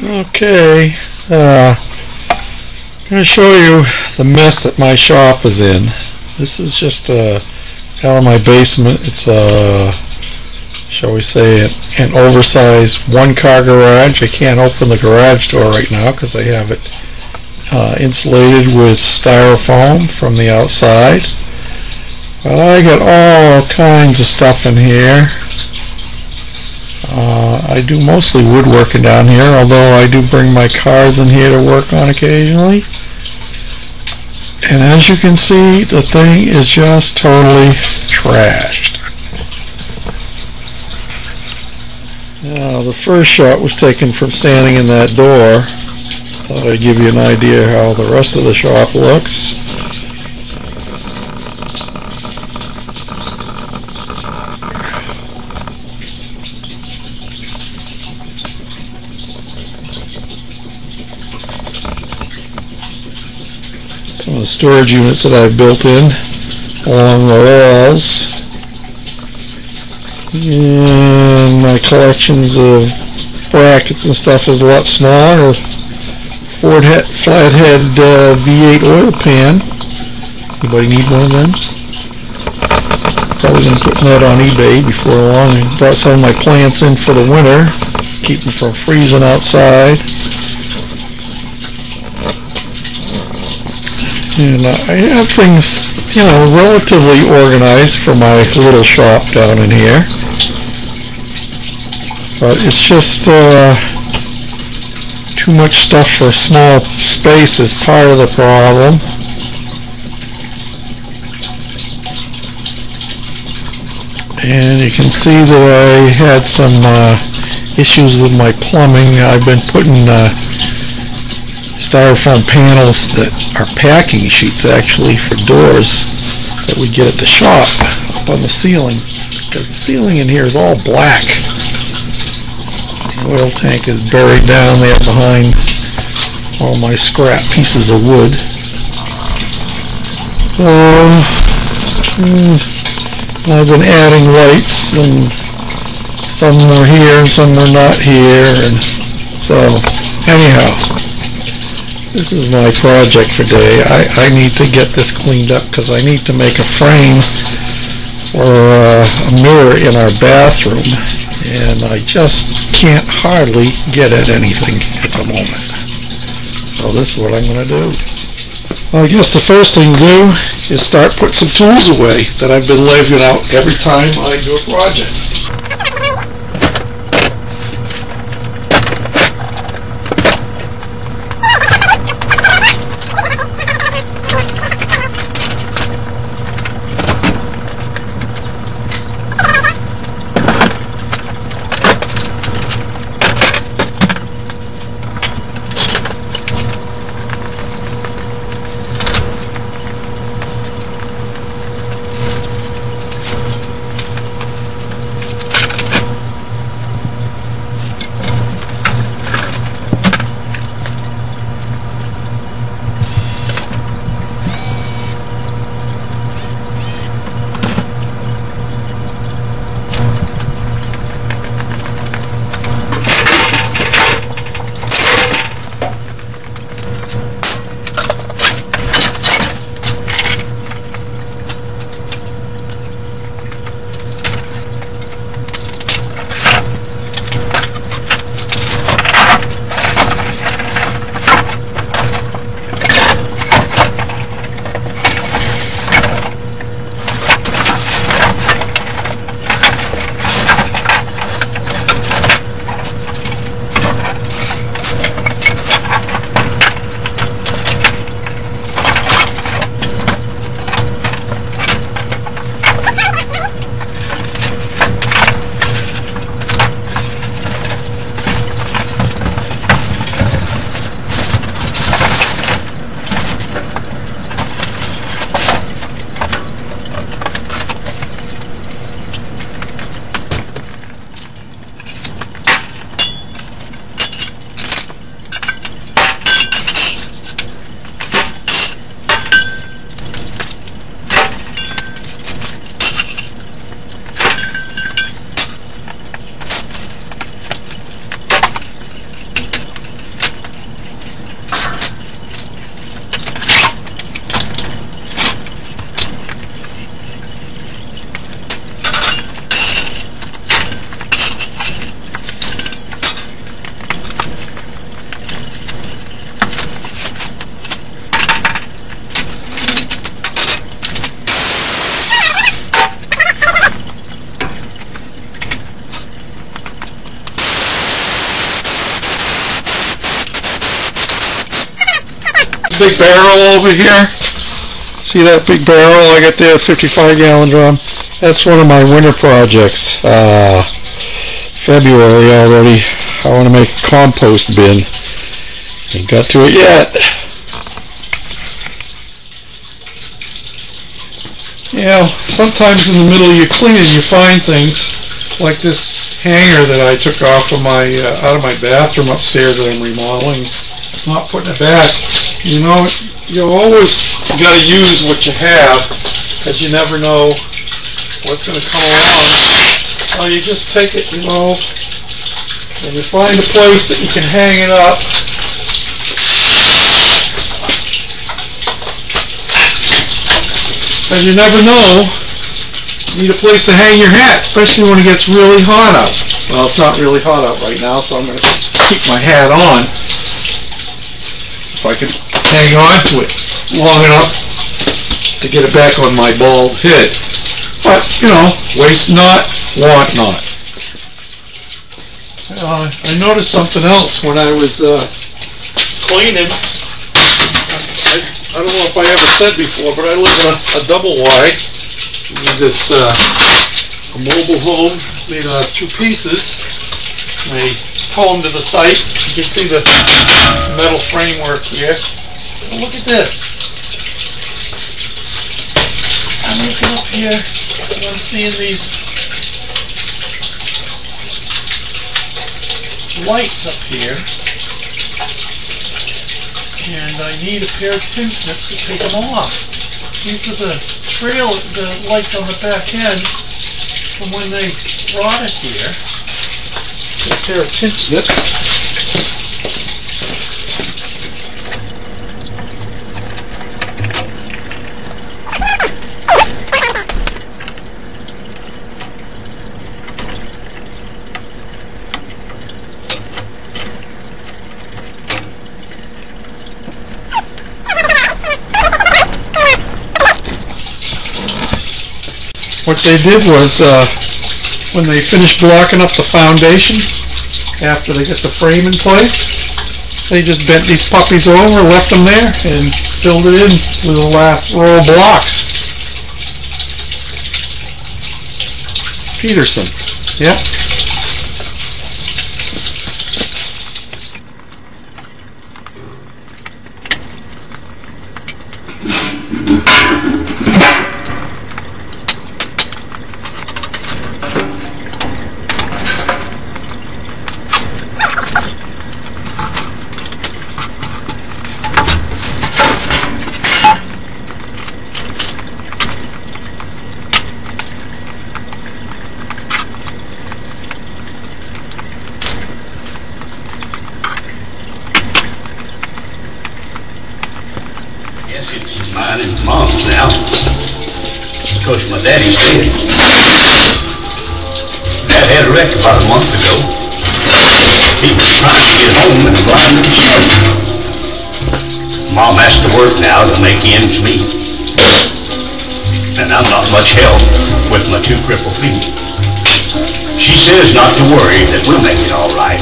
Okay, I'm going to show you the mess that my shop is in. This is just out of my basement. It's a, shall we say, an oversized one-car garage. I can't open the garage door right now because I have it insulated with styrofoam from the outside. But I got all kinds of stuff in here. I do mostly woodworking down here, although I do bring my cars in here to work on occasionally. And as you can see, the thing is just totally trashed. Now, the first shot was taken from standing in that door. Thought I'd give you an idea how the rest of the shop looks. Some of the storage units that I've built in along the walls, and my collections of brackets and stuff is a lot smaller. Flathead V8 oil pan. Anybody need one of them? Probably going to put that on eBay before long. I brought some of my plants in for the winter, keep them from freezing outside. And I have things, relatively organized for my little shop down in here. But it's just too much stuff for a small space is part of the problem. And you can see that I had some issues with my plumbing. I've been putting styrofoam panels that are packing sheets actually for doors that we get at the shop up on the ceiling, because the ceiling in here is all black. The oil tank is buried down there behind all my scrap pieces of wood. I've been adding lights, and some were here and some were not here, and so anyhow, this is my project for today. I need to get this cleaned up because I need to make a frame or a mirror in our bathroom, and I just can't hardly get at anything at the moment. So this is what I'm going to do. Well, I guess the first thing to do is start putting some tools away that I've been leaving out every time I do a project. big barrel over here. See that big barrel I got there, 55-gallon drum? That's one of my winter projects. February already. I want to make a compost bin. Ain't got to it yet. You know, sometimes in the middle of your cleaning you find things like this hanger that I took off of my out of my bathroom upstairs that I'm remodeling. Not putting it back. You know, you always got to use what you have, because you never know what's going to come along. So you just take it, you know, and you find a place that you can hang it up. And you never know, you need a place to hang your hat, especially when it gets really hot out. Well, it's not really hot out right now, so I'm going to keep my hat on. If I can hang on to it long enough to get it back on my bald head. But, you know, waste not, want not. I noticed something else when I was cleaning. I don't know if I ever said before, but I live in a double wide. It's a mobile home made out of 2 pieces. I tow them to the site. You can see the metal framework here. And look at this. I'm looking up here and I'm seeing these lights up here. And I need a pair of pin snips to take them off. These are the lights on the back end from when they brought it here. A pair of pin snips. What they did was, when they finished blocking up the foundation, after they get the frame in place, they just bent these puppies over, left them there, and filled it in with the last row of blocks. Peterson. Yep. It's mine and Mom's now, because my daddy's dead. Dad had a wreck about a month ago. He was trying to get home and blinded his son. Mom has to work now to make ends meet. And I'm not much help with my 2 crippled feet. She says not to worry, that we'll make it all right.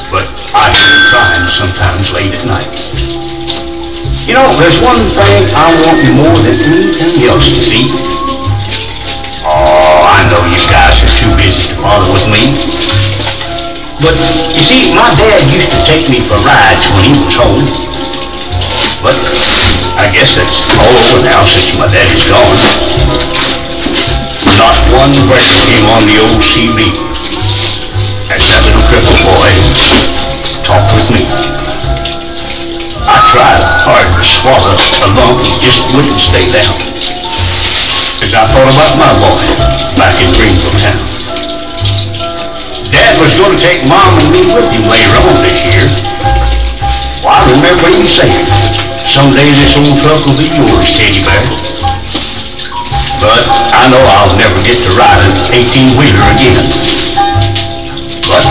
But I hear her crying sometimes late at night. You know, there's one thing I want more than anything else to see. Oh, I know you guys are too busy to bother with me. But, you see, my dad used to take me for rides when he was home. But I guess that's all over now since my daddy's gone. Not one break came on the old CB as that little crippled boy talked with me. I tried hard to swallow a lump, he just wouldn't stay down. As I thought about my boy back in Greenville town. Dad was going to take Mom and me with him later on this year. Well, I remember him saying, someday this old truck will be yours, Teddy Bear. But I know I'll never get to ride an 18-wheeler again. But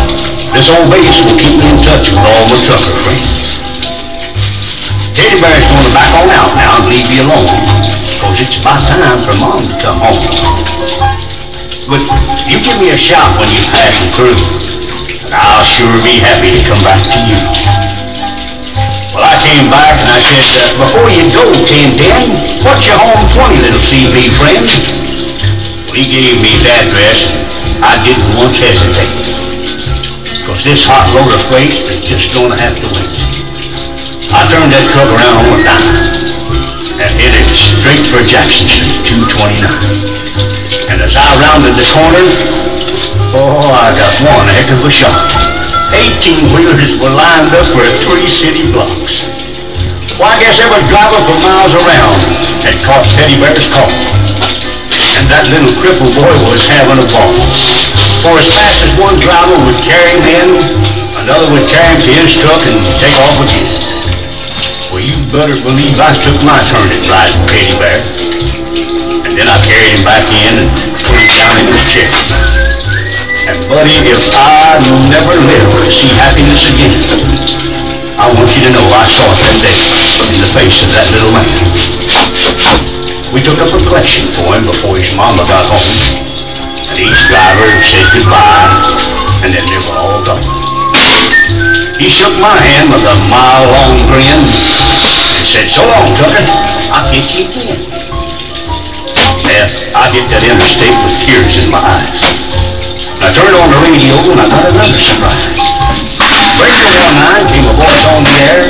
this old base will keep me in touch with all my trucker friends. Teddy Bear's going to back on out now and leave me alone, because it's about time for Mom to come home. But you give me a shout when you're passing through, and I'll sure be happy to come back to you. Well, I I came back and I said, before you go, 1010, what's your home 20, little CB friend? Well, he gave me his address. I didn't once hesitate. Because this hot load of freight is just going to have to wait. I turned that truck around on a dime and headed straight for Jackson Street, 229. And as I rounded the corner, oh, I got one heck of a shock. 18-wheelers were lined up for 3 city blocks. Well, I guess every driver for miles around had caught Teddy Bear's call. And that little crippled boy was having a ball. For as fast as one driver would carry him in, another would carry him to his truck and take off again. Well, you better believe I took my turn at riding Teddy Bear. And then I carried him back in and put him down in his chair. And buddy, if I never live to see happiness again, I want you to know I saw it that day in the face of that little man. We took up a collection for him before his mama got home. And each driver said goodbye, and then they were all gone. He shook my hand with a mile-long grin and said, so long, Tucker, I'll get you again. Yeah, I hit that interstate with tears in my eyes. I turned on the radio and I got another surprise. Radio 19 came a voice on the air.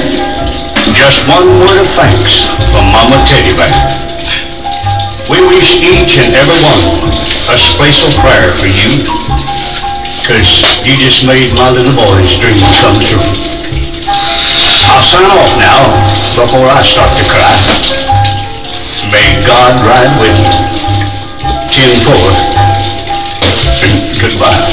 Just one word of thanks from Mama Teddy Bear. We wish each and every one a special prayer for you, 'cause you just made my little boy's dream come true. I'll sign off now before I start to cry. May God ride with you. 10-4. And goodbye.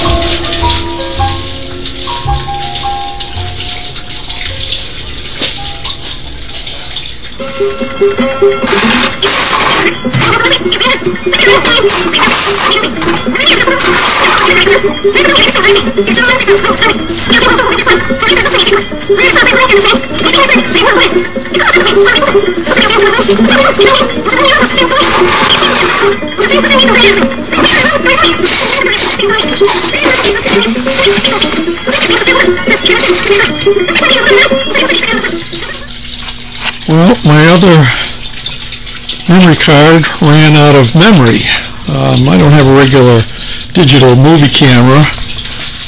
Well, my other memory card ran out of memory. I don't have a regular digital movie camera.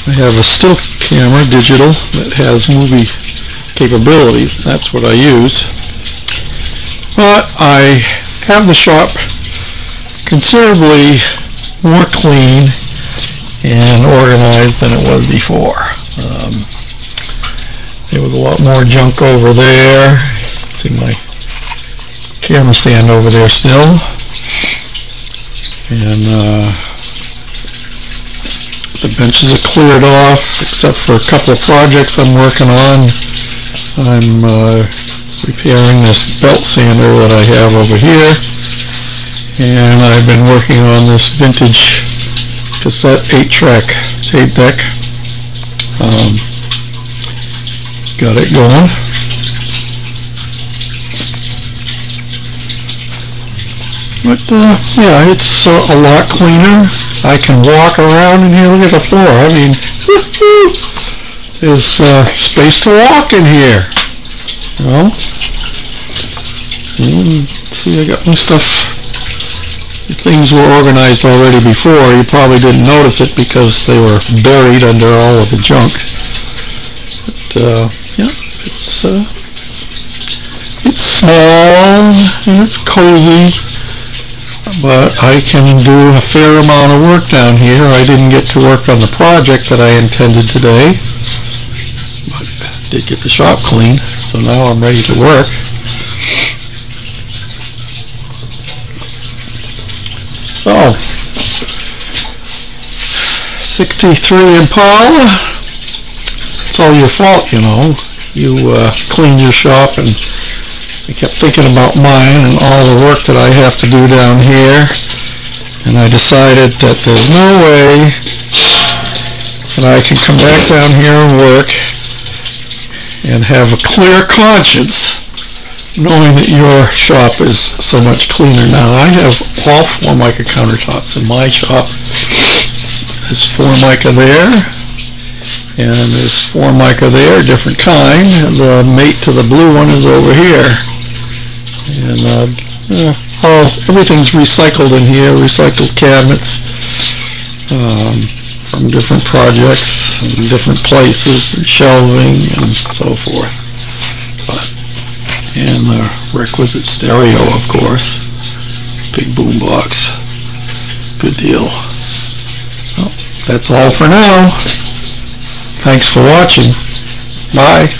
I have a still camera, digital, that has movie capabilities. That's what I use. But I have the shop considerably more clean and organized than it was before. There was a lot more junk over there. See my camera stand over there still. And the benches are cleared off except for a couple of projects I'm working on. I'm repairing this belt sander that I have over here, and I've been working on this vintage cassette 8-track tape deck. Got it going. But yeah, it's a lot cleaner. I can walk around in here. Look at the floor. I mean, there's space to walk in here. You know? See, I got my stuff. Things were organized already before. You probably didn't notice it because they were buried under all of the junk. But yeah, it's small and it's cozy. But I can do a fair amount of work down here. I didn't get to work on the project that I intended today, but I did get the shop clean, so now I'm ready to work. So, 63 Impala, it's all your fault, you know. You cleaned your shop, and I kept thinking about mine and all the work that I have to do down here, and I decided that there's no way that I can come back down here and work and have a clear conscience knowing that your shop is so much cleaner now. I have all Formica countertops in my shop. There's Formica there, And there's Formica there, different kind. The mate to the blue one is over here. And everything's recycled in here, recycled cabinets from different projects and different places, and shelving and so forth. And the requisite stereo, of course. Big boom box. Good deal. Well, that's all for now. Thanks for watching. Bye.